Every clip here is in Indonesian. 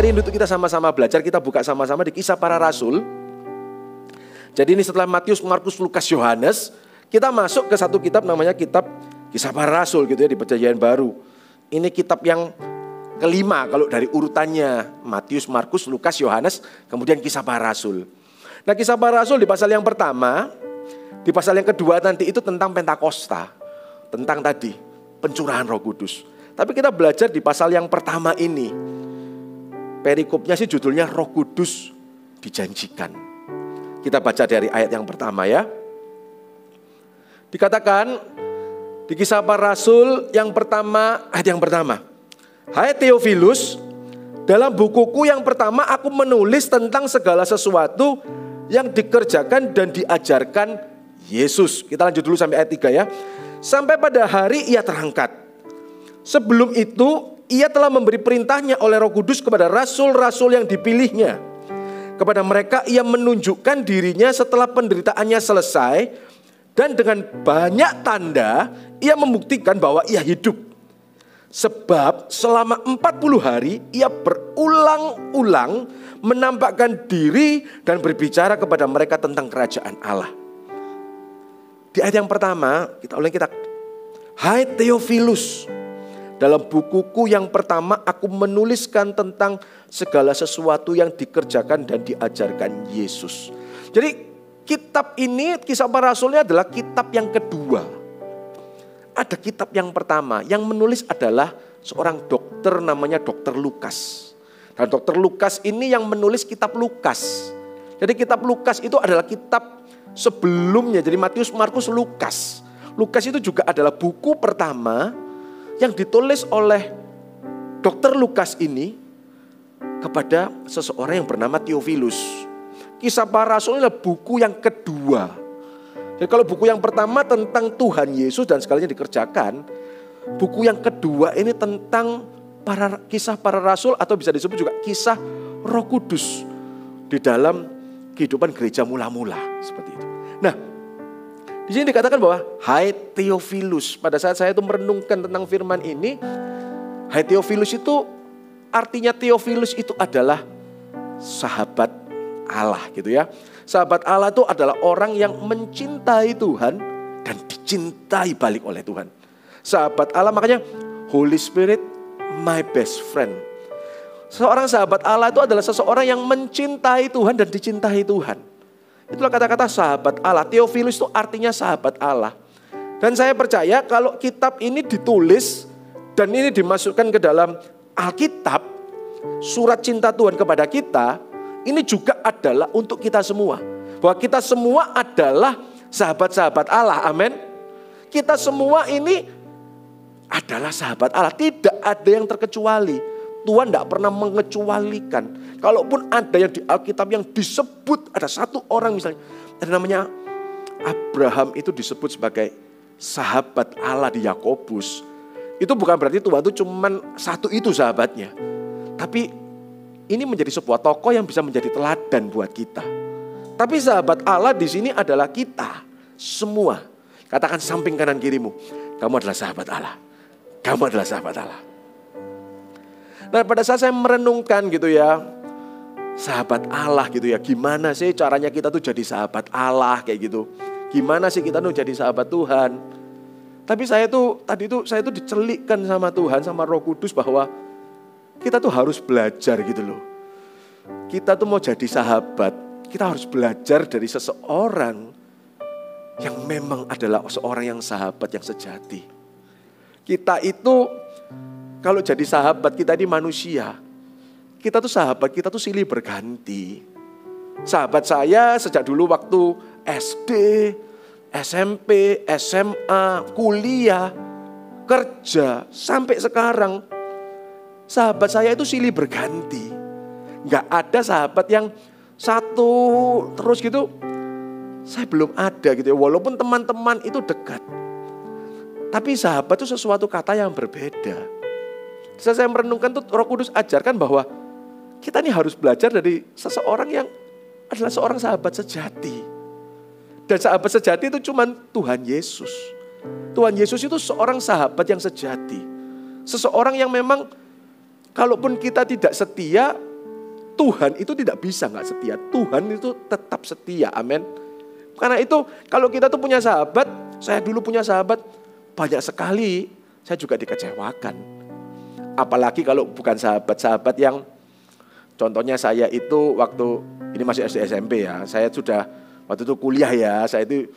Saya rindu untuk kita sama-sama belajar, kita buka sama-sama di Kisah Para Rasul. Jadi ini setelah Matius, Markus, Lukas, Yohanes, kita masuk ke satu kitab namanya kitab Kisah Para Rasul gitu ya di Perjanjian Baru. Ini kitab yang kelima kalau dari urutannya, Matius, Markus, Lukas, Yohanes, kemudian Kisah Para Rasul. Nah, Kisah Para Rasul di pasal yang pertama, di pasal yang kedua nanti itu tentang Pentakosta, tentang tadi pencurahan Roh Kudus. Tapi kita belajar di pasal yang pertama ini, perikopnya sih judulnya Roh Kudus dijanjikan. Kita baca dari ayat yang pertama ya. Dikatakan di Kisah Para Rasul yang pertama, ayat yang pertama. Hai Theophilus, dalam bukuku yang pertama aku menulis tentang segala sesuatu yang dikerjakan dan diajarkan Yesus. Kita lanjut dulu sampai ayat 3 ya. Sampai pada hari ia terangkat. Sebelum itu ia telah memberi perintahnya oleh Roh Kudus kepada rasul-rasul yang dipilihnya. Kepada mereka ia menunjukkan dirinya setelah penderitaannya selesai. Dan dengan banyak tanda ia membuktikan bahwa ia hidup. Sebab selama 40 hari ia berulang-ulang menampakkan diri dan berbicara kepada mereka tentang kerajaan Allah. Di ayat yang pertama kita ulang kita. Hai Theophilus, dalam bukuku yang pertama aku menuliskan tentang segala sesuatu yang dikerjakan dan diajarkan Yesus. Jadi kitab ini, Kisah Para Rasulnya adalah kitab yang kedua. Ada kitab yang pertama, yang menulis adalah seorang dokter namanya Dokter Lukas. Dan Dokter Lukas ini yang menulis kitab Lukas. Jadi kitab Lukas itu adalah kitab sebelumnya, jadi Matius, Markus, Lukas. Lukas itu juga adalah buku pertama yang ditulis oleh Dokter Lukas ini kepada seseorang yang bernama Theophilus. Kisah Para Rasul adalah buku yang kedua. Jadi kalau buku yang pertama tentang Tuhan Yesus dan segalanya dikerjakan, buku yang kedua ini tentang kisah para rasul atau bisa disebut juga kisah Roh Kudus di dalam kehidupan gereja mula-mula seperti itu. Nah, di sini dikatakan bahwa hai Theophilus. Pada saat saya itu merenungkan tentang firman ini, hai Theophilus itu artinya Theophilus itu adalah sahabat Allah gitu ya. Sahabat Allah itu adalah orang yang mencintai Tuhan dan dicintai balik oleh Tuhan. Sahabat Allah makanya Holy Spirit my best friend. Seorang sahabat Allah itu adalah seseorang yang mencintai Tuhan dan dicintai Tuhan. Itulah kata-kata sahabat Allah. Theophilus itu artinya sahabat Allah. Dan saya percaya kalau kitab ini ditulis dan ini dimasukkan ke dalam Alkitab, surat cinta Tuhan kepada kita, ini juga adalah untuk kita semua. Bahwa kita semua adalah sahabat-sahabat Allah. Amin. Kita semua ini adalah sahabat Allah. Tidak ada yang terkecuali. Tuhan tidak pernah mengecualikan. Kalaupun ada yang di Alkitab yang disebut, ada satu orang misalnya, ada namanya Abraham itu disebut sebagai sahabat Allah di Yakobus. Itu bukan berarti Tuhan itu cuma satu itu sahabatnya. Tapi ini menjadi sebuah tokoh yang bisa menjadi teladan buat kita. Tapi sahabat Allah di sini adalah kita semua. Katakan samping kanan kirimu, kamu adalah sahabat Allah. Kamu adalah sahabat Allah. Nah, pada saat saya merenungkan gitu ya, sahabat Allah gitu ya, gimana sih caranya kita tuh jadi sahabat Allah kayak gitu? Gimana sih kita tuh jadi sahabat Tuhan? Tapi saya tuh dicelikkan sama Tuhan, sama Roh Kudus bahwa kita tuh harus belajar gitu loh. Kita tuh mau jadi sahabat, kita harus belajar dari seseorang yang memang adalah seorang yang sahabat yang sejati. Kita itu kalau jadi sahabat, kita ini manusia. Kita tuh sahabat, kita tuh silih berganti. Sahabat saya sejak dulu waktu SD, SMP, SMA, kuliah, kerja, sampai sekarang. Sahabat saya itu silih berganti. Gak ada sahabat yang satu terus gitu. Saya belum ada gitu ya. Walaupun teman-teman itu dekat. Tapi sahabat itu sesuatu kata yang berbeda. Setelah saya merenungkan tuh Roh Kudus ajarkan bahwa kita ini harus belajar dari seseorang yang adalah seorang sahabat sejati. Dan sahabat sejati itu cuma Tuhan Yesus. Tuhan Yesus itu seorang sahabat yang sejati. Seseorang yang memang kalaupun kita tidak setia, Tuhan itu tidak bisa nggak setia. Tuhan itu tetap setia, amin. Karena itu kalau kita tuh punya sahabat, saya dulu punya sahabat, banyak sekali saya juga dikecewakan. Apalagi kalau bukan sahabat-sahabat yang, contohnya saya itu waktu, ini masih SD SMP ya, saya sudah waktu itu kuliah ya, saya itu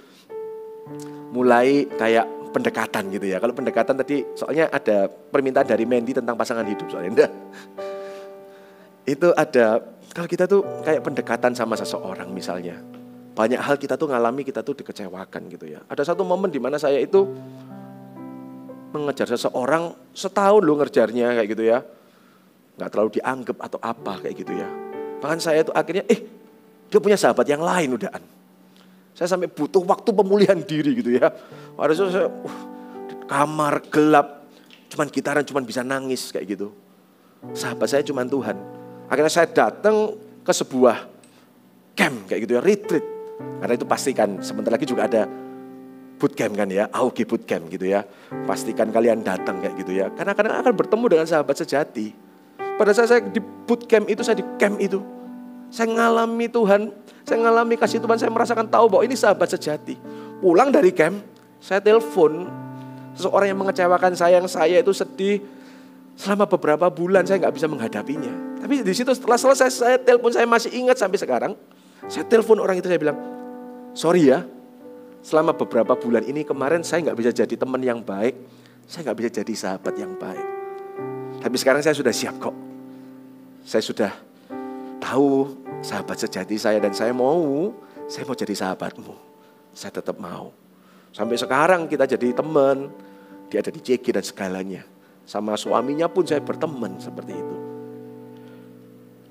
mulai kayak pendekatan gitu ya. Kalau pendekatan tadi soalnya ada permintaan dari Mandy tentang pasangan hidup soalnya. Itu ada, kalau kita tuh kayak pendekatan sama seseorang misalnya, banyak hal kita tuh ngalami, kita tuh dikecewakan gitu ya. Ada satu momen di mana saya itu mengejar seseorang setahun loh ngejarnya kayak gitu ya. Nggak terlalu dianggap atau apa kayak gitu ya. Bahkan saya itu akhirnya, dia punya sahabat yang lain udahan. Saya sampai butuh waktu pemulihan diri gitu ya. Harusnya saya di kamar gelap, cuman gitaran, cuman bisa nangis kayak gitu. Sahabat saya cuman Tuhan. Akhirnya saya datang ke sebuah camp kayak gitu ya, retreat. Karena itu pastikan sebentar lagi juga ada bootcamp kan ya, AUG bootcamp gitu ya. Pastikan kalian datang kayak gitu ya. Karena kadang akan bertemu dengan sahabat sejati. Pada saat saya di bootcamp itu, saya di camp itu, saya ngalami Tuhan, saya ngalami kasih Tuhan, saya merasakan tahu bahwa ini sahabat sejati. Pulang dari camp, saya telepon seseorang yang mengecewakan saya, yang saya itu sedih selama beberapa bulan saya nggak bisa menghadapinya. Tapi di situ setelah selesai saya telepon, saya masih ingat sampai sekarang. Saya telepon orang itu, saya bilang, sorry ya, selama beberapa bulan ini kemarin saya nggak bisa jadi teman yang baik, saya nggak bisa jadi sahabat yang baik. Tapi sekarang saya sudah siap kok. Saya sudah tahu sahabat sejati saya dan saya mau jadi sahabatmu. Saya tetap mau. Sampai sekarang kita jadi teman. Dia ada di CG dan segalanya. Sama suaminya pun saya berteman seperti itu.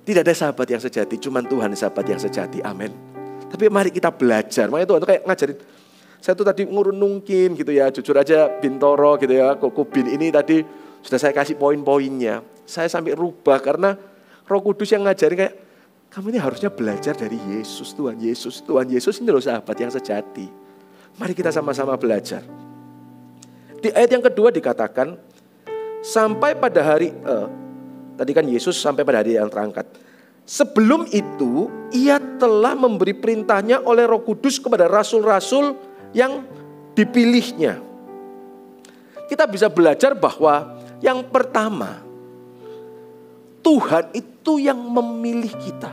Tidak ada sahabat yang sejati, cuman Tuhan sahabat yang sejati. Amin. Tapi mari kita belajar. Makanya Tuhan tuh kayak ngajarin. Saya tuh tadi ngurunungkin gitu ya. Jujur aja Bintoro gitu ya. Koko Bin ini tadi sudah saya kasih poin-poinnya. Saya sampai rubah karena Roh Kudus yang ngajarin kayak, kamu ini harusnya belajar dari Yesus, Tuhan Yesus. Tuhan Yesus ini loh sahabat yang sejati. Mari kita sama-sama belajar. Di ayat yang kedua dikatakan, sampai pada hari, tadi kan Yesus sampai pada hari yang terangkat. Sebelum itu, ia telah memberi perintahnya oleh Roh Kudus kepada rasul-rasul yang dipilihnya. Kita bisa belajar bahwa yang pertama, Tuhan itu yang memilih kita.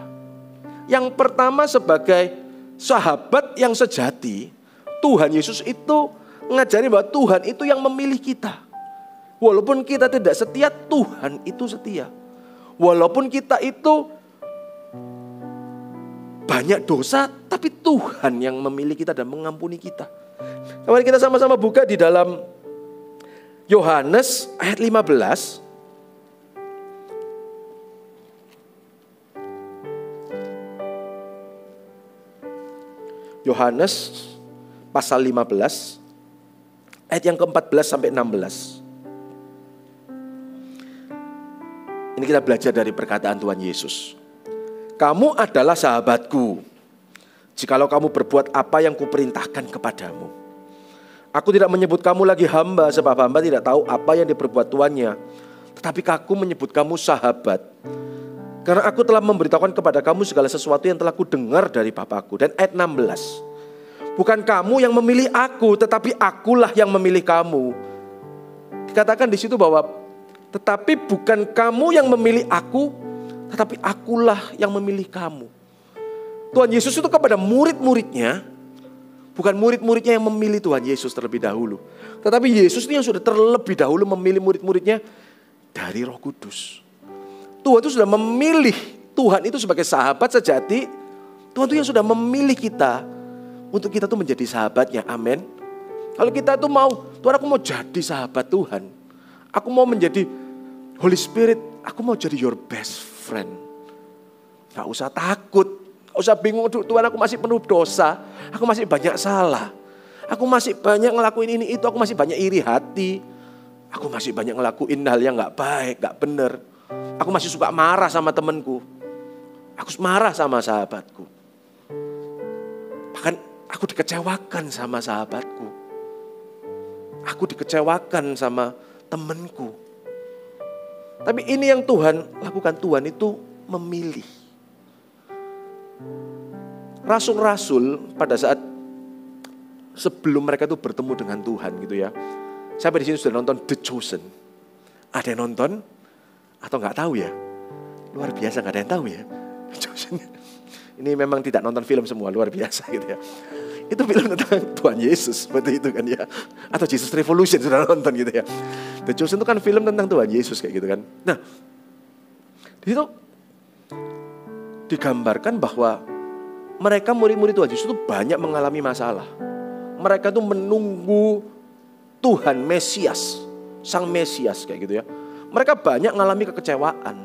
Yang pertama sebagai sahabat yang sejati, Tuhan Yesus itu ngajari bahwa Tuhan itu yang memilih kita. Walaupun kita tidak setia, Tuhan itu setia. Walaupun kita itu banyak dosa, tapi Tuhan yang memilih kita dan mengampuni kita. Mari kita sama-sama buka di dalam Yohanes ayat 15. Yohanes pasal 15 ayat yang ke-14 sampai 16. Ini kita belajar dari perkataan Tuhan Yesus. Kamu adalah sahabatku, jikalau kamu berbuat apa yang kuperintahkan kepadamu. Aku tidak menyebut kamu lagi hamba, sebab hamba tidak tahu apa yang diperbuat tuannya. Tetapi aku menyebut kamu sahabat, karena aku telah memberitahukan kepada kamu segala sesuatu yang telah kudengar dari Bapakku. Dan ayat 16. Bukan kamu yang memilih aku, tetapi akulah yang memilih kamu. Dikatakan di situ bahwa tetapi bukan kamu yang memilih aku, tetapi akulah yang memilih kamu. Tuhan Yesus itu kepada murid-muridnya, bukan murid-muridnya yang memilih Tuhan Yesus terlebih dahulu. Tetapi Yesus ini yang sudah terlebih dahulu memilih murid-muridnya dari Roh Kudus. Tuhan itu sudah memilih, Tuhan itu sebagai sahabat sejati. Tuhan itu yang sudah memilih kita untuk kita tuh menjadi sahabatnya, amin. Kalau kita tuh mau, Tuhan aku mau jadi sahabat Tuhan. Aku mau menjadi Holy Spirit, aku mau jadi your best friend. Gak usah takut, gak usah bingung, Tuhan aku masih penuh dosa, aku masih banyak salah. Aku masih banyak ngelakuin ini itu, aku masih banyak iri hati. Aku masih banyak ngelakuin hal yang gak baik, gak benar. Aku masih suka marah sama temanku. Aku marah sama sahabatku. Bahkan aku dikecewakan sama sahabatku. Aku dikecewakan sama temanku. Tapi ini yang Tuhan lakukan. Tuhan itu memilih. rasul-rasul pada saat sebelum mereka itu bertemu dengan Tuhan gitu ya. Sampai di sini sudah nonton The Chosen. Ada yang nonton atau nggak tahu ya? Luar biasa, nggak ada yang tahu ya. The Chosen. Ini memang tidak nonton film semua, luar biasa gitu ya. Itu film tentang Tuhan Yesus, seperti itu kan ya. Atau Jesus Revolution sudah nonton gitu ya. The Chosen itu kan film tentang Tuhan Yesus kayak gitu kan. Nah, di situ digambarkan bahwa mereka murid-murid Tuhan Yesus itu banyak mengalami masalah. Mereka itu menunggu Tuhan Mesias, Sang Mesias kayak gitu ya. Mereka banyak mengalami kekecewaan.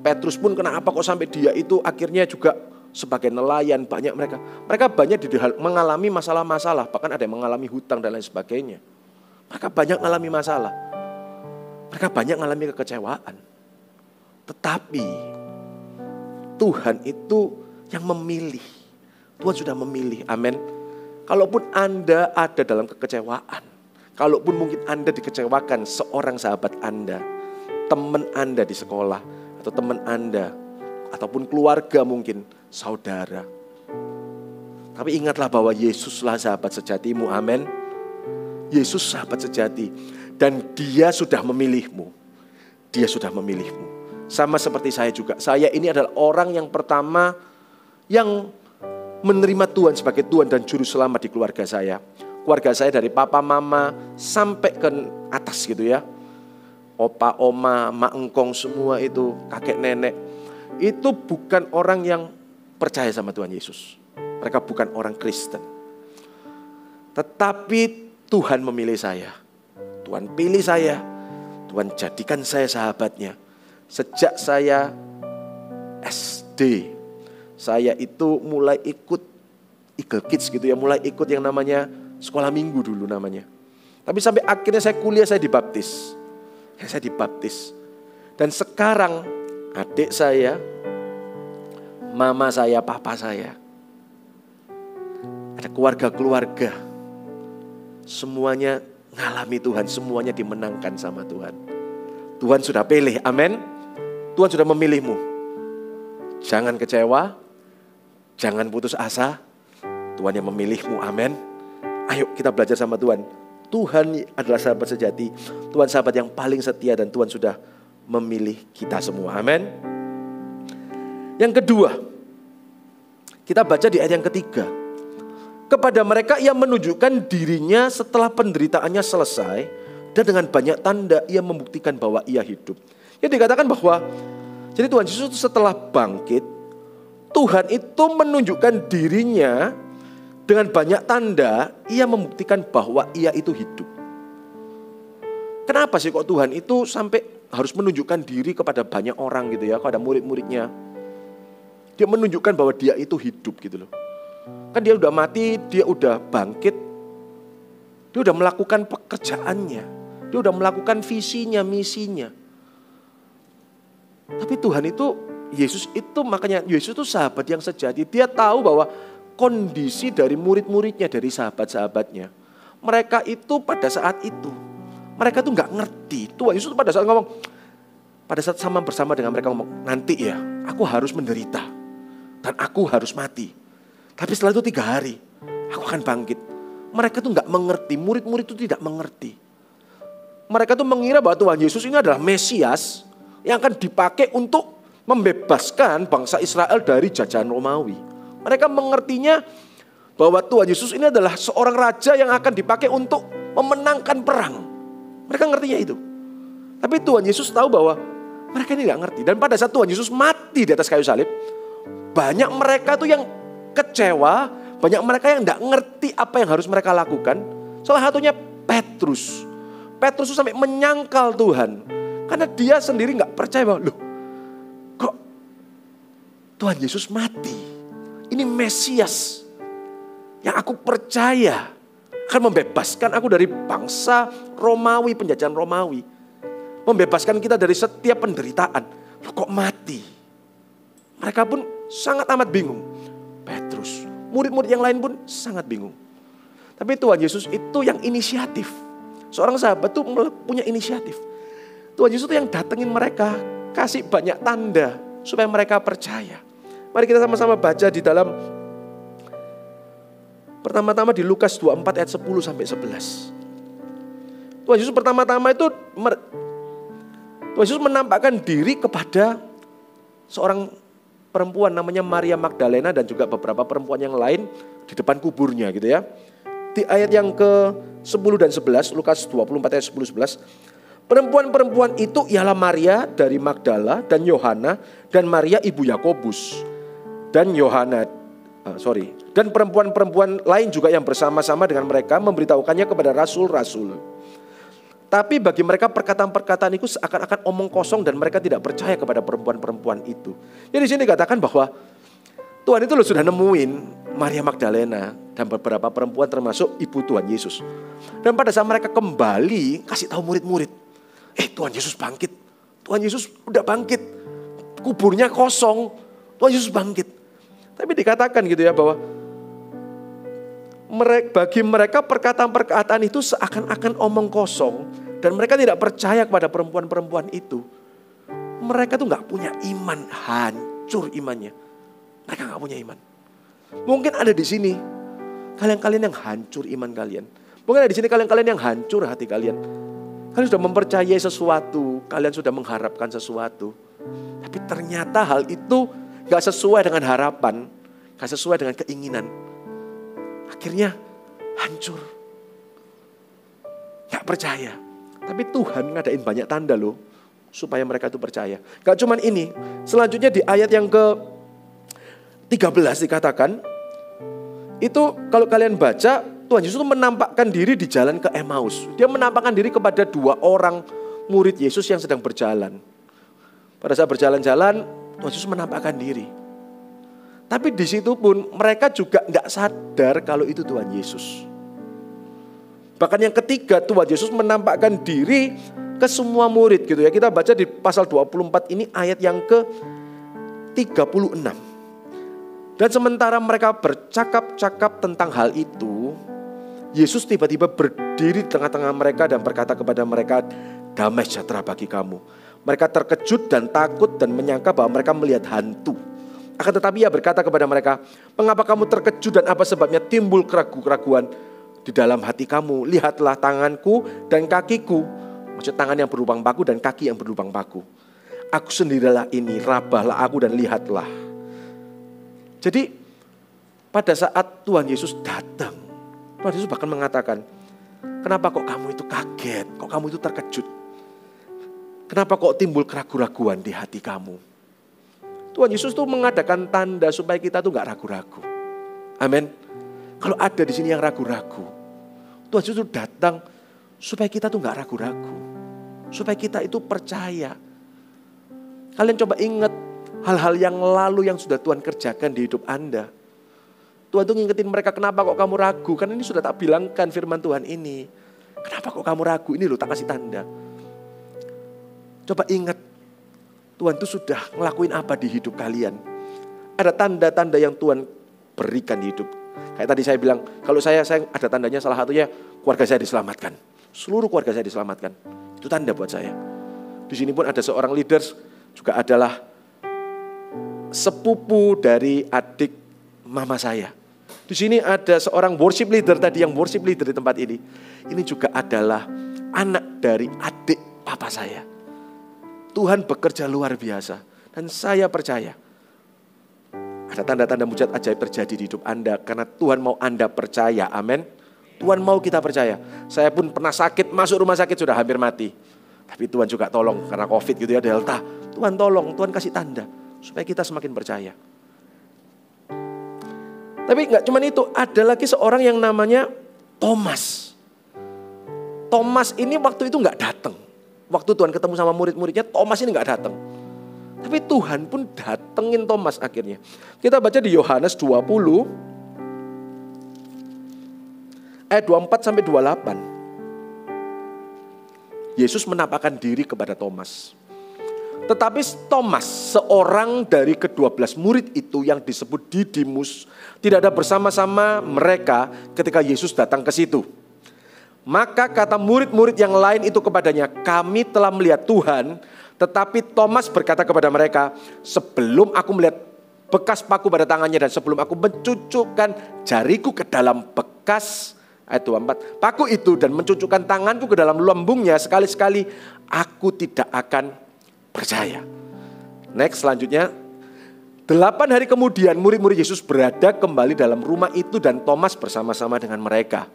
Petrus pun kenapa kok sampai dia itu akhirnya juga sebagai nelayan, banyak mereka banyak mengalami masalah-masalah, bahkan ada yang mengalami hutang dan lain sebagainya. Mereka banyak mengalami masalah. Mereka banyak mengalami kekecewaan. Tetapi Tuhan itu yang memilih. Tuhan sudah memilih. Amin. Kalaupun Anda ada dalam kekecewaan, kalaupun mungkin Anda dikecewakan seorang sahabat Anda, teman Anda di sekolah, atau teman Anda, ataupun keluarga mungkin, saudara. Tapi ingatlah bahwa Yesuslah sahabat sejatimu. Amin. Yesus sahabat sejati. Dan Dia sudah memilihmu. Dia sudah memilihmu. Sama seperti saya juga. Saya ini adalah orang yang pertama yang menerima Tuhan sebagai Tuhan dan Juru Selamat di keluarga saya. Keluarga saya dari papa, mama, sampai ke atas gitu ya. Opa, oma, mak engkong semua itu, kakek, nenek. Itu bukan orang yang percaya sama Tuhan Yesus. Mereka bukan orang Kristen. Tetapi Tuhan memilih saya. Tuhan pilih saya. Tuhan jadikan saya sahabatnya. Sejak saya SD, saya itu mulai ikut Eagle Kids gitu ya. Mulai ikut yang namanya sekolah minggu dulu namanya. Tapi sampai akhirnya saya kuliah, saya dibaptis. Saya dibaptis. Dan sekarang adik saya, mama saya, papa saya, ada keluarga-keluarga, semuanya ngalami Tuhan, semuanya dimenangkan sama Tuhan. Tuhan sudah pilih, amin. Tuhan sudah memilihmu. Jangan kecewa, jangan putus asa. Tuhan yang memilihmu, amin. Ayo kita belajar sama Tuhan. Tuhan adalah sahabat sejati. Tuhan sahabat yang paling setia dan Tuhan sudah memilih kita semua, amin. Yang kedua, kita baca di ayat yang ketiga. Kepada mereka ia menunjukkan dirinya setelah penderitaannya selesai, dan dengan banyak tanda ia membuktikan bahwa ia hidup. Yang dikatakan bahwa jadi Tuhan Yesus setelah bangkit, Tuhan itu menunjukkan dirinya dengan banyak tanda, ia membuktikan bahwa ia itu hidup. Kenapa sih kok Tuhan itu sampai harus menunjukkan diri kepada banyak orang gitu ya, kepada murid-muridnya. Dia menunjukkan bahwa dia itu hidup gitu loh. Kan dia udah mati, dia udah bangkit. Dia udah melakukan pekerjaannya. Dia udah melakukan visinya, misinya. Tapi Tuhan itu, Yesus itu, makanya Yesus itu sahabat yang sejati. Dia tahu bahwa kondisi dari murid-muridnya, dari sahabat-sahabatnya, mereka itu pada saat itu, mereka tuh gak ngerti. Tuhan Yesus pada saat ngomong, pada saat sama bersama dengan mereka ngomong, nanti ya aku harus menderita dan aku harus mati. Tapi setelah itu 3 hari aku akan bangkit. Mereka tuh gak mengerti, murid-murid itu tidak mengerti. Mereka tuh mengira bahwa Tuhan Yesus ini adalah Mesias yang akan dipakai untuk membebaskan bangsa Israel dari jajahan Romawi. Mereka mengertinya bahwa Tuhan Yesus ini adalah seorang raja yang akan dipakai untuk memenangkan perang. Mereka ngertinya itu. Tapi Tuhan Yesus tahu bahwa mereka ini gak ngerti. Dan pada saat Tuhan Yesus mati di atas kayu salib, banyak mereka tuh yang kecewa, banyak mereka yang gak ngerti apa yang harus mereka lakukan. Salah satunya Petrus. Petrus itu sampai menyangkal Tuhan. Karena dia sendiri gak percaya bahwa, loh kok Tuhan Yesus mati? Ini Mesias yang aku percaya akan membebaskan aku dari bangsa Romawi, penjajahan Romawi. Membebaskan kita dari setiap penderitaan. Loh kok mati? Mereka pun sangat amat bingung. Petrus, murid-murid yang lain pun sangat bingung. Tapi Tuhan Yesus itu yang inisiatif. Seorang sahabat itu punya inisiatif. Tuhan Yesus itu yang datengin mereka, kasih banyak tanda supaya mereka percaya. Mari kita sama-sama baca di dalam pertama-tama di Lukas 24 ayat 10 sampai 11. Tuhan Yesus pertama-tama itu Tuhan Yesus menampakkan diri kepada seorang perempuan namanya Maria Magdalena dan juga beberapa perempuan yang lain di depan kuburnya gitu ya. Di ayat yang ke-10 dan 11, Lukas 24 ayat 10-11. Perempuan-perempuan itu ialah Maria dari Magdala dan Yohana dan Maria ibu Yakobus dan dan perempuan-perempuan lain juga yang bersama-sama dengan mereka memberitahukannya kepada rasul-rasul. Tapi bagi mereka perkataan-perkataan itu seakan-akan omong kosong dan mereka tidak percaya kepada perempuan-perempuan itu. Jadi di sini dikatakan bahwa Tuhan itu sudah nemuin Maria Magdalena dan beberapa perempuan termasuk ibu Tuhan Yesus. Dan pada saat mereka kembali kasih tahu murid-murid, Tuhan Yesus bangkit. Tuhan Yesus udah bangkit. Kuburnya kosong. Tuhan Yesus bangkit. Tapi dikatakan gitu ya bahwa bagi mereka perkataan-perkataan itu seakan-akan omong kosong. Dan mereka tidak percaya kepada perempuan-perempuan itu. Mereka tuh gak punya iman, hancur imannya. Mereka gak punya iman. Mungkin ada di sini kalian-kalian yang hancur iman kalian. Mungkin ada di sini kalian-kalian yang hancur hati kalian. Kalian sudah mempercayai sesuatu, kalian sudah mengharapkan sesuatu. Tapi ternyata hal itu gak sesuai dengan harapan, gak sesuai dengan keinginan. Akhirnya hancur. Gak percaya. Tapi Tuhan ngadain banyak tanda loh, supaya mereka itu percaya. Gak cuman ini, selanjutnya di ayat yang ke-13 dikatakan, itu kalau kalian baca, Tuhan Yesus menampakkan diri di jalan ke Emmaus. Dia menampakkan diri kepada 2 orang murid Yesus yang sedang berjalan. Pada saat berjalan-jalan, Tuhan Yesus menampakkan diri. Tapi di situ pun mereka juga tidak sadar kalau itu Tuhan Yesus. Bahkan yang ketiga, Tuhan Yesus menampakkan diri ke semua murid gitu ya. Kita baca di pasal 24 ini ayat yang ke-36. Dan sementara mereka bercakap-cakap tentang hal itu, Yesus tiba-tiba berdiri di tengah-tengah mereka dan berkata kepada mereka, damai sejahtera bagi kamu. Mereka terkejut dan takut dan menyangka bahwa mereka melihat hantu. Akan tetapi Ia berkata kepada mereka, mengapa kamu terkejut dan apa sebabnya timbul keraguan-keraguan di dalam hati kamu? Lihatlah tanganku dan kakiku. Maksud tangan yang berlubang paku dan kaki yang berlubang paku. Aku sendirilah ini, rabahlah aku dan lihatlah. Jadi pada saat Tuhan Yesus datang, Tuhan Yesus bahkan mengatakan, kenapa kok kamu itu kaget, kok kamu itu terkejut? Kenapa kok timbul keraguan-raguan di hati kamu? Tuhan Yesus tuh mengadakan tanda supaya kita tuh gak ragu-ragu. Amin. Kalau ada di sini yang ragu-ragu, Tuhan Yesus tuh datang supaya kita tuh gak ragu-ragu. Supaya kita itu percaya. Kalian coba ingat hal-hal yang lalu yang sudah Tuhan kerjakan di hidup Anda. Tuhan tuh ngingetin mereka, kenapa kok kamu ragu? Kan ini sudah tak bilangkan firman Tuhan ini. Kenapa kok kamu ragu? Ini loh tak kasih tanda. Coba ingat, Tuhan tuh sudah ngelakuin apa di hidup kalian. Ada tanda-tanda yang Tuhan berikan di hidup. Kayak tadi saya bilang, kalau saya ada tandanya, salah satunya keluarga saya diselamatkan. Seluruh keluarga saya diselamatkan. Itu tanda buat saya. Di sini pun ada seorang leaders, juga adalah sepupu dari adik mama saya. Di sini ada seorang worship leader tadi yang worship leader di tempat ini. Ini juga adalah anak dari adik papa saya. Tuhan bekerja luar biasa. Dan saya percaya ada tanda-tanda mujizat ajaib terjadi di hidup Anda. Karena Tuhan mau Anda percaya. Amin. Tuhan mau kita percaya. Saya pun pernah sakit, masuk rumah sakit sudah hampir mati. Tapi Tuhan juga tolong karena COVID gitu ya, Delta. Tuhan tolong, Tuhan kasih tanda. Supaya kita semakin percaya. Tapi gak cuma itu, ada lagi seorang yang namanya Thomas. Thomas ini waktu itu gak datang. Waktu Tuhan ketemu sama murid-muridnya, Thomas ini gak datang. Tapi Tuhan pun datengin Thomas akhirnya. Kita baca di Yohanes 20, ayat 24 sampai 28. Yesus menampakkan diri kepada Thomas. Tetapi Thomas, seorang dari ke-12 murid itu yang disebut Didimus, tidak ada bersama-sama mereka ketika Yesus datang ke situ. Maka kata murid-murid yang lain itu kepadanya, kami telah melihat Tuhan. Tetapi Thomas berkata kepada mereka, sebelum aku melihat bekas paku pada tangannya, dan sebelum aku mencucukkan jariku ke dalam bekas, ayat 24, paku itu dan mencucukkan tanganku ke dalam lambungnya, sekali-sekali aku tidak akan percaya. Next, selanjutnya. 8 hari kemudian murid-murid Yesus berada kembali dalam rumah itu dan Thomas bersama-sama dengan mereka.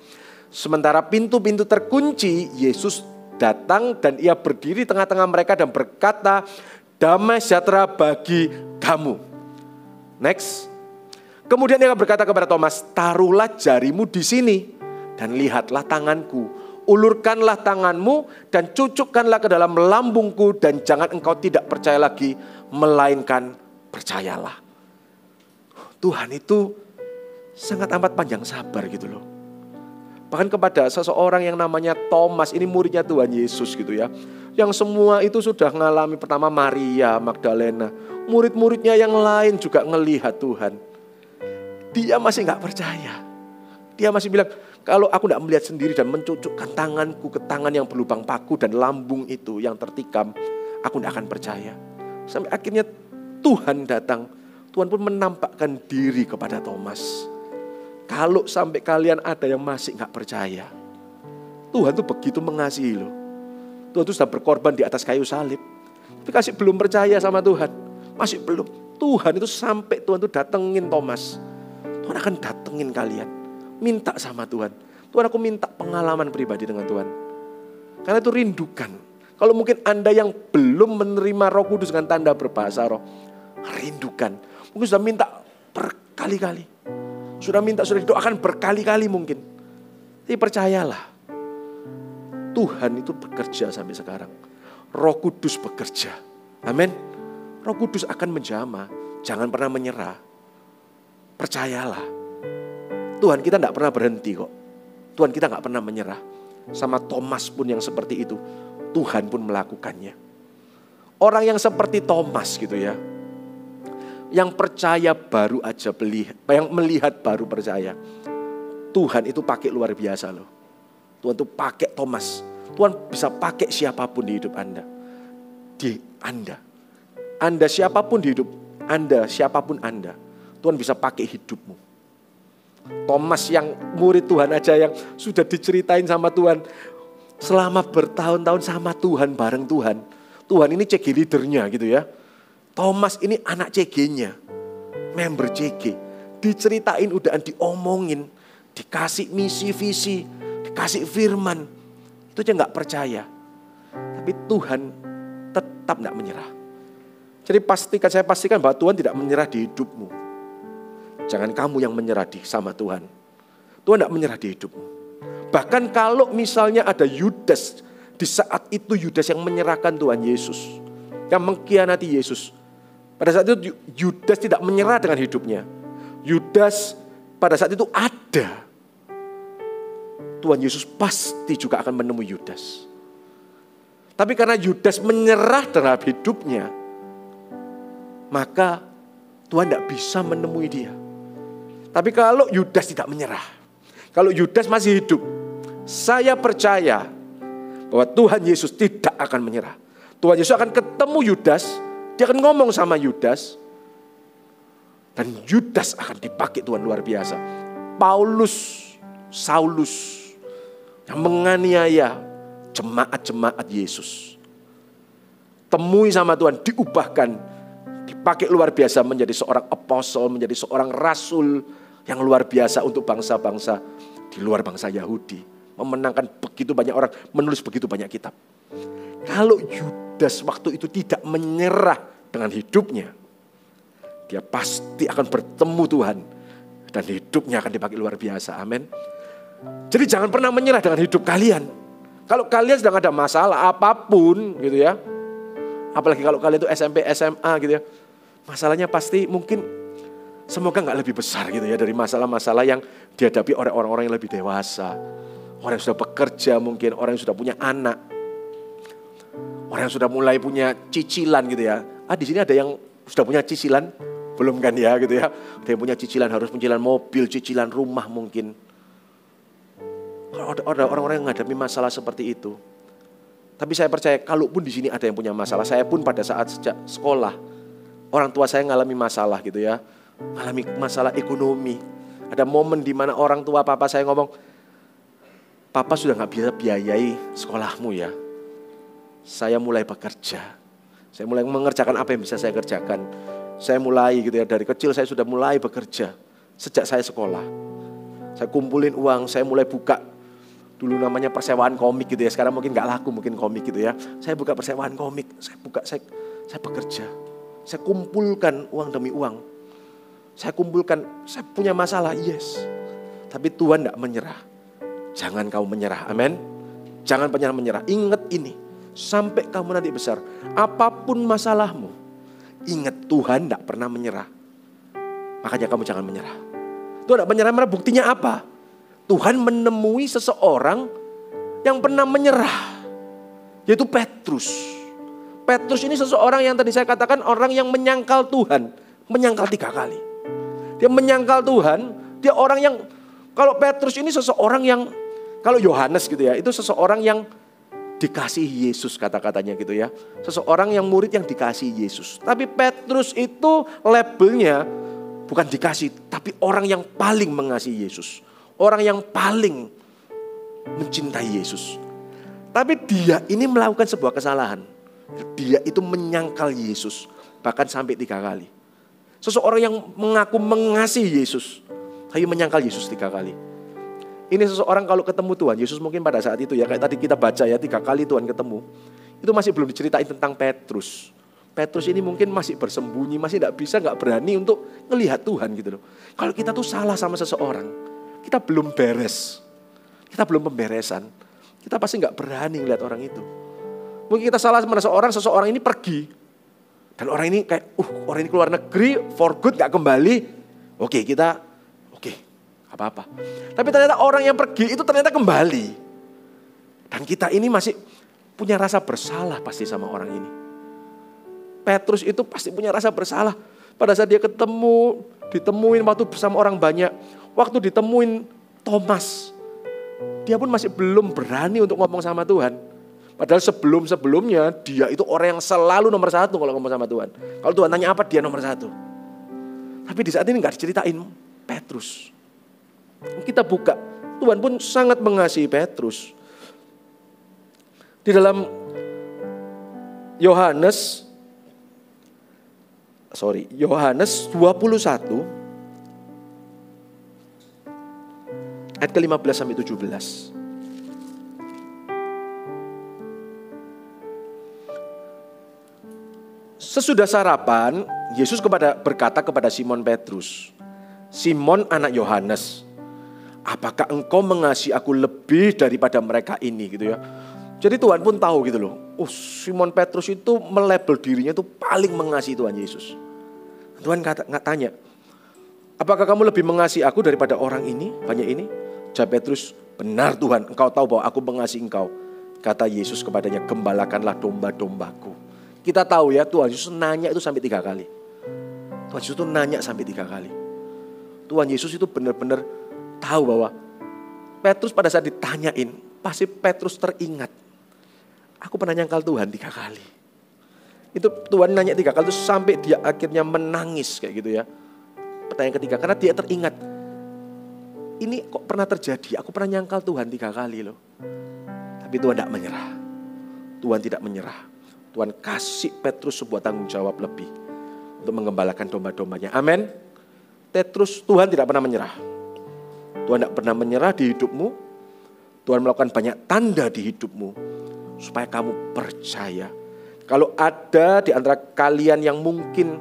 Sementara pintu-pintu terkunci, Yesus datang dan ia berdiri tengah-tengah mereka dan berkata, damai sejahtera bagi kamu. Next. Kemudian ia berkata kepada Thomas, taruhlah jarimu di sini dan lihatlah tanganku. Ulurkanlah tanganmu dan cucukkanlah ke dalam lambungku, dan jangan engkau tidak percaya lagi, melainkan percayalah. Tuhan itu sangat amat panjang sabar gitu loh. Bahkan kepada seseorang yang namanya Thomas, ini muridnya Tuhan Yesus gitu ya. Yang semua itu sudah mengalami, pertama Maria Magdalena, murid-muridnya yang lain juga ngelihat Tuhan. Dia masih gak percaya. Dia masih bilang, kalau aku gak melihat sendiri dan mencucukkan tanganku ke tangan yang berlubang paku dan lambung itu yang tertikam, aku gak akan percaya. Sampai akhirnya Tuhan datang. Tuhan pun menampakkan diri kepada Thomas. Kalau sampai kalian ada yang masih gak percaya, Tuhan tuh begitu mengasihi loh. Tuhan tuh sudah berkorban di atas kayu salib, tapi kasih belum percaya sama Tuhan. Masih belum. Tuhan itu sampai Tuhan tuh datengin Thomas. Tuhan akan datengin kalian. Minta sama Tuhan. Tuhan, aku minta pengalaman pribadi dengan Tuhan. Karena itu rindukan. Kalau mungkin Anda yang belum menerima Roh Kudus dengan tanda berbahasa roh, rindukan. Mungkin sudah minta berkali-kali. Sudah didoakan berkali-kali mungkin. Tapi percayalah, Tuhan itu bekerja sampai sekarang. Roh Kudus bekerja. Amin. Roh Kudus akan menjamah. Jangan pernah menyerah. Percayalah. Tuhan kita tidak pernah berhenti kok. Tuhan kita tidak pernah menyerah. Sama Thomas pun yang seperti itu. Tuhan pun melakukannya. Orang yang seperti Thomas gitu ya. Yang percaya baru aja yang melihat baru percaya. Tuhan itu pakai luar biasa loh. Tuhan itu pakai Thomas. Tuhan bisa pakai siapapun di hidup Anda. Di Anda. Anda siapapun di hidup Anda, siapapun Anda. Tuhan bisa pakai hidupmu. Thomas yang murid Tuhan aja yang sudah diceritain sama Tuhan. Selama bertahun-tahun sama Tuhan, bareng Tuhan. Tuhan ini CG leadernya gitu ya. Thomas ini anak CG-nya, member CG. Diceritain, udah diomongin, dikasih misi, visi, dikasih firman. Itu aja gak percaya. Tapi Tuhan tetap gak menyerah. Jadi saya pastikan bahwa Tuhan tidak menyerah di hidupmu. Jangan kamu yang menyerah sama Tuhan. Tuhan gak menyerah di hidupmu. Bahkan kalau misalnya ada Yudas, di saat itu Yudas yang menyerahkan Tuhan Yesus, yang mengkhianati Yesus. Pada saat itu Yudas tidak menyerah dengan hidupnya. Yudas pada saat itu ada. Tuhan Yesus pasti juga akan menemui Yudas. Tapi karena Yudas menyerah terhadap hidupnya, maka Tuhan tidak bisa menemui dia. Tapi kalau Yudas tidak menyerah, kalau Yudas masih hidup, saya percaya bahwa Tuhan Yesus tidak akan menyerah. Tuhan Yesus akan ketemu Yudas, dia akan ngomong sama Yudas, dan Yudas akan dipakai Tuhan luar biasa. Saulus yang menganiaya jemaat-jemaat Yesus, temui sama Tuhan, diubahkan, dipakai luar biasa menjadi seorang apostle, menjadi seorang rasul yang luar biasa untuk bangsa-bangsa di luar bangsa Yahudi. Memenangkan begitu banyak orang, menulis begitu banyak kitab. Kalau Yudas waktu itu tidak menyerah dengan hidupnya, dia pasti akan bertemu Tuhan dan hidupnya akan dipakai luar biasa. Amin. Jadi jangan pernah menyerah dengan hidup kalian. Kalau kalian sedang ada masalah apapun gitu ya, apalagi kalau kalian itu SMP, SMA gitu ya, masalahnya pasti mungkin semoga gak lebih besar gitu ya dari masalah-masalah yang dihadapi oleh orang-orang yang lebih dewasa. Orang yang sudah bekerja mungkin, orang yang sudah punya anak, orang yang sudah mulai punya cicilan gitu ya. Di sini ada yang sudah punya cicilan? Belum kan ya gitu ya. Ada yang punya cicilan, harus cicilan mobil, cicilan rumah mungkin. Kalau ada orang-orang yang menghadapi masalah seperti itu. Tapi saya percaya kalaupun di sini ada yang punya masalah, saya pun pada saat sejak sekolah orang tua saya ngalami masalah gitu ya. Ngalami masalah ekonomi. Ada momen di mana orang tua papa saya ngomong, papa sudah gak bisa biayai sekolahmu ya. Saya mulai bekerja. Saya mulai mengerjakan apa yang bisa saya kerjakan. Saya mulai gitu ya, dari kecil saya sudah mulai bekerja. Sejak saya sekolah. Saya kumpulin uang, saya mulai buka. Dulu namanya persewaan komik gitu ya. Sekarang mungkin gak laku mungkin komik gitu ya. Saya buka persewaan komik. Saya bekerja. Saya kumpulkan uang demi uang. Saya punya masalah, yes. Tapi Tuhan gak menyerah. Jangan kau menyerah, amin. Jangan pernah menyerah. Ingat ini, sampai kamu nanti besar. Apapun masalahmu, ingat Tuhan gak pernah menyerah. Makanya kamu jangan menyerah. Tuhan gak menyerah, buktinya apa? Tuhan menemui seseorang yang pernah menyerah. Yaitu Petrus. Petrus ini seseorang yang tadi saya katakan orang yang menyangkal Tuhan. Menyangkal 3 kali. Dia menyangkal Tuhan. Dia orang yang, kalau Petrus ini seseorang yang, kalau Yohanes gitu ya, itu seseorang yang dikasihi Yesus kata-katanya gitu ya. Seseorang yang murid yang dikasihi Yesus. Tapi Petrus itu labelnya bukan dikasih, tapi orang yang paling mengasihi Yesus. Orang yang paling mencintai Yesus. Tapi dia ini melakukan sebuah kesalahan. Dia itu menyangkal Yesus. Bahkan sampai 3 kali. Seseorang yang mengaku mengasihi Yesus. Tapi menyangkal Yesus 3 kali. Ini seseorang kalau ketemu Tuhan. Yesus mungkin pada saat itu ya. Kayak tadi kita baca ya 3 kali Tuhan ketemu. Itu masih belum diceritain tentang Petrus. Petrus ini mungkin masih bersembunyi. Masih gak berani untuk melihat Tuhan gitu loh. Kalau kita tuh salah sama seseorang. Kita belum beres. Kita belum pemberesan. Kita pasti gak berani melihat orang itu. Mungkin kita salah sama seseorang ini pergi. Dan orang ini kayak, orang ini keluar negeri, for good gak kembali. Oke, apa-apa. Tapi ternyata orang yang pergi itu ternyata kembali. Dan kita ini masih punya rasa bersalah pasti sama orang ini. Petrus itu pasti punya rasa bersalah. Pada saat dia ditemuin waktu bersama orang banyak. Waktu ditemuin Thomas, dia pun masih belum berani untuk ngomong sama Tuhan. Padahal sebelumnya dia itu orang yang selalu nomor 1 kalau ngomong sama Tuhan. Kalau Tuhan tanya apa, dia nomor 1. Tapi di saat ini gak diceritain Petrus. Kita buka, Tuhan pun sangat mengasihi Petrus. Di dalam Yohanes 21 ayat ke-15 sampai 17. Sesudah sarapan, Yesus berkata kepada Simon Petrus, Simon anak Yohanes, apakah engkau mengasihi aku lebih daripada mereka ini gitu ya. Jadi Tuhan pun tahu gitu loh. Simon Petrus itu melabel dirinya itu paling mengasihi Tuhan Yesus. Tuhan nggak tanya, apakah kamu lebih mengasihi aku daripada orang ini, banyak ini? Jawab Petrus, benar Tuhan, engkau tahu bahwa aku mengasihi engkau. Kata Yesus kepadanya, gembalakanlah domba-dombaku. Kita tahu ya, Tuhan Yesus nanya itu sampai 3 kali. Tuhan Yesus itu nanya sampai 3 kali. Tuhan Yesus itu benar-benar tahu bahwa Petrus pada saat ditanyain, pasti Petrus teringat. Aku pernah nyangkal Tuhan 3 kali. Itu Tuhan nanya 3 kali itu sampai dia akhirnya menangis kayak gitu ya. Pertanyaan ketiga, karena dia teringat. Ini kok pernah terjadi, aku pernah nyangkal Tuhan 3 kali loh. Tapi Tuhan tidak menyerah. Tuhan tidak menyerah. Tuhan kasih Petrus sebuah tanggung jawab lebih. Untuk mengembalakan domba-dombanya. Amin. Tuhan tidak pernah menyerah. Tuhan tidak pernah menyerah di hidupmu. Tuhan melakukan banyak tanda di hidupmu. Supaya kamu percaya. Kalau ada di antara kalian yang mungkin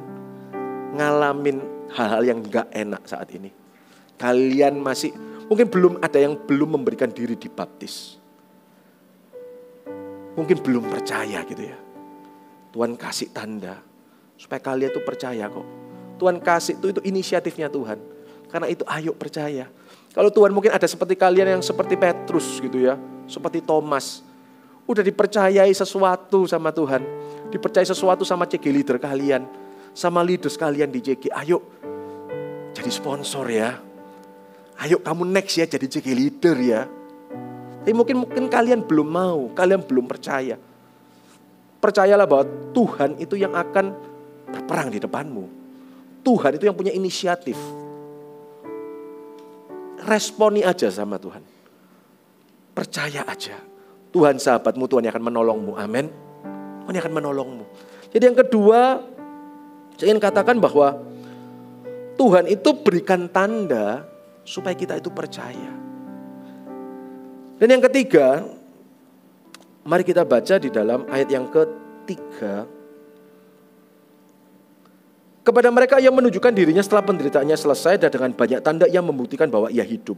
ngalamin hal-hal yang gak enak saat ini. Kalian masih, mungkin belum ada yang belum memberikan diri dibaptis. Mungkin belum percaya gitu ya. Tuhan kasih tanda supaya kalian tuh percaya kok. Tuhan kasih itu inisiatifnya Tuhan. Karena itu ayo percaya. Kalau Tuhan mungkin ada seperti kalian yang seperti Petrus gitu ya. Seperti Thomas. Udah dipercayai sesuatu sama Tuhan. Dipercayai sesuatu sama CG leader kalian. Sama leaders kalian di CG. Ayo jadi sponsor ya. Ayo kamu next ya jadi CG leader ya. Tapi mungkin kalian belum mau, kalian belum percaya. Percayalah bahwa Tuhan itu yang akan perang di depanmu. Tuhan itu yang punya inisiatif. Responi aja sama Tuhan. Percaya aja. Tuhan sahabatmu, Tuhan yang akan menolongmu. Amin. Tuhan yang akan menolongmu. Jadi yang kedua, saya ingin katakan bahwa Tuhan itu berikan tanda supaya kita itu percaya. Dan yang ketiga, mari kita baca di dalam ayat yang ketiga. Kepada mereka ia menunjukkan dirinya setelah penderitaannya selesai dan dengan banyak tanda ia membuktikan bahwa ia hidup.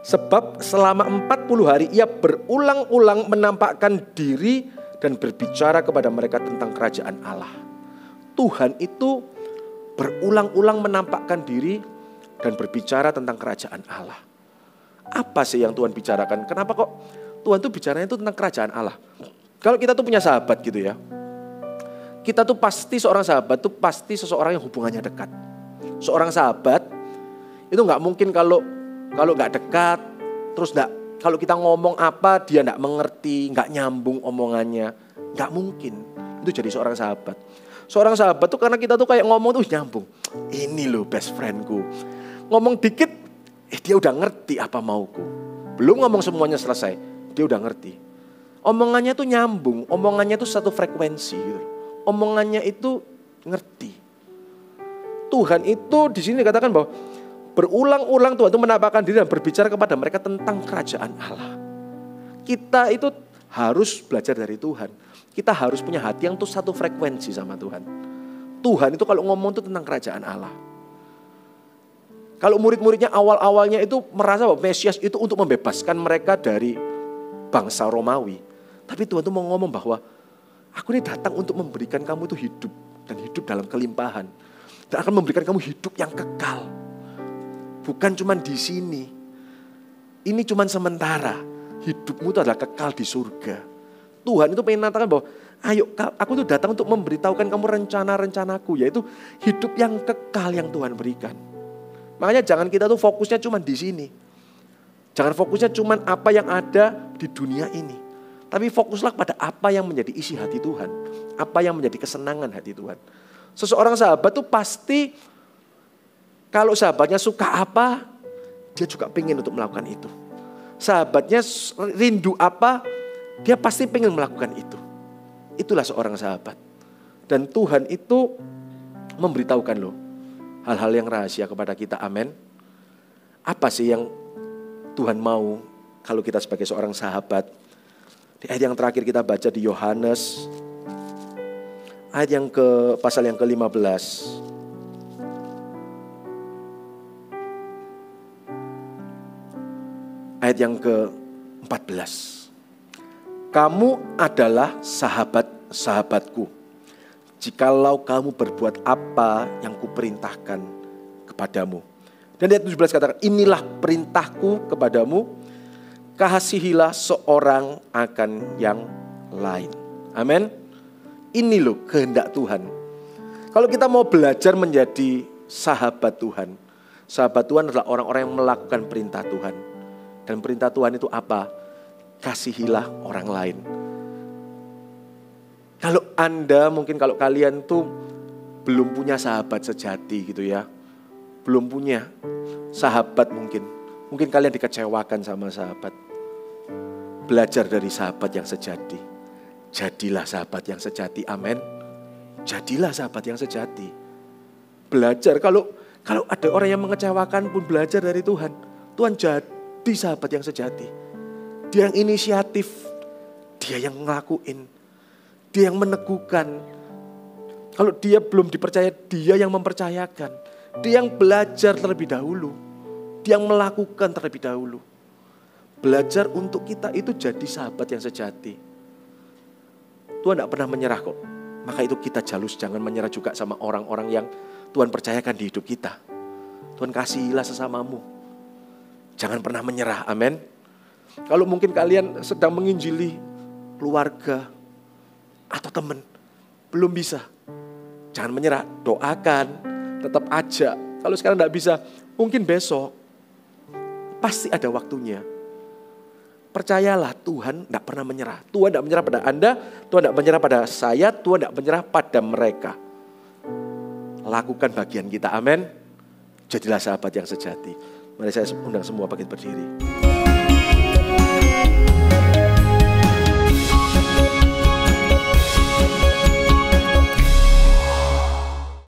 Sebab selama 40 hari ia berulang-ulang menampakkan diri dan berbicara kepada mereka tentang kerajaan Allah. Tuhan itu berulang-ulang menampakkan diri dan berbicara tentang kerajaan Allah. Apa sih yang Tuhan bicarakan? Kenapa kok Tuhan tuh bicaranya itu tentang kerajaan Allah? Kalau kita tuh punya sahabat gitu ya. Kita tuh pasti seorang sahabat tuh pasti seseorang yang hubungannya dekat. Seorang sahabat itu nggak mungkin kalau nggak dekat, terus kalau kita ngomong apa dia nggak mengerti, nggak nyambung omongannya, nggak mungkin. Itu jadi seorang sahabat. Seorang sahabat tuh karena kita tuh kayak ngomong tuh nyambung. Ini loh best friendku. Ngomong dikit, dia udah ngerti apa mauku. Belum ngomong semuanya selesai, dia udah ngerti. Omongannya tuh nyambung, omongannya tuh satu frekuensi gitu. Omongannya itu ngerti. Tuhan itu di sini dikatakan bahwa berulang-ulang Tuhan itu menampakkan diri dan berbicara kepada mereka tentang kerajaan Allah. Kita itu harus belajar dari Tuhan. Kita harus punya hati yang tuh satu frekuensi sama Tuhan. Tuhan itu kalau ngomong itu tentang kerajaan Allah. Kalau murid-muridnya awal-awalnya itu merasa bahwa Mesias itu untuk membebaskan mereka dari bangsa Romawi. Tapi Tuhan itu mau ngomong bahwa aku ini datang untuk memberikan kamu itu hidup. Dan hidup dalam kelimpahan. Dan akan memberikan kamu hidup yang kekal. Bukan cuma di sini. Ini cuma sementara. Hidupmu itu adalah kekal di surga. Tuhan itu pengen mengatakan bahwa ayo aku tuh datang untuk memberitahukan kamu rencana-rencanaku. Yaitu hidup yang kekal yang Tuhan berikan. Makanya jangan kita tuh fokusnya cuma di sini. Jangan fokusnya cuma apa yang ada di dunia ini. Tapi fokuslah pada apa yang menjadi isi hati Tuhan. Apa yang menjadi kesenangan hati Tuhan. Seseorang sahabat tuh pasti kalau sahabatnya suka apa, dia juga pengen untuk melakukan itu. Sahabatnya rindu apa, dia pasti pengen melakukan itu. Itulah seorang sahabat. Dan Tuhan itu memberitahukan loh hal-hal yang rahasia kepada kita. Amin. Apa sih yang Tuhan mau kalau kita sebagai seorang sahabat? Di ayat yang terakhir kita baca di Yohanes. Ayat yang pasal yang ke-15. Ayat yang ke-14. Kamu adalah sahabat-sahabatku. Jikalau kamu berbuat apa yang kuperintahkan kepadamu. Dan ayat 17 katakan, inilah perintahku kepadamu. Kasihilah seorang akan yang lain. Amin. Ini loh kehendak Tuhan. Kalau kita mau belajar menjadi sahabat Tuhan. Sahabat Tuhan adalah orang-orang yang melakukan perintah Tuhan. Dan perintah Tuhan itu apa? Kasihilah orang lain. Kalau Anda mungkin kalau kalian tuh belum punya sahabat sejati gitu ya. Belum punya sahabat mungkin. Mungkin kalian dikecewakan sama sahabat. Belajar dari sahabat yang sejati. Jadilah sahabat yang sejati. Amin. Jadilah sahabat yang sejati. Belajar kalau ada orang yang mengecewakan pun belajar dari Tuhan. Tuhan jadi sahabat yang sejati. Dia yang inisiatif. Dia yang ngelakuin. Dia yang meneguhkan. Kalau dia belum dipercaya, dia yang mempercayakan. Dia yang belajar terlebih dahulu. Dia yang melakukan terlebih dahulu. Belajar untuk kita itu jadi sahabat yang sejati. Tuhan tidak pernah menyerah kok. Maka itu kita jalus jangan menyerah juga sama orang-orang yang Tuhan percayakan di hidup kita. Tuhan kasihilah sesamamu. Jangan pernah menyerah, amin. Kalau mungkin kalian sedang menginjili keluarga atau teman, belum bisa. Jangan menyerah, doakan, tetap ajak. Kalau sekarang tidak bisa, mungkin besok. Pasti ada waktunya. Percayalah Tuhan tidak pernah menyerah. Tuhan tidak menyerah pada Anda, Tuhan tidak menyerah pada saya, Tuhan tidak menyerah pada mereka. lakukan bagian kita. Amin. Jadilah sahabat yang sejati. Mari saya undang semua bangkit berdiri.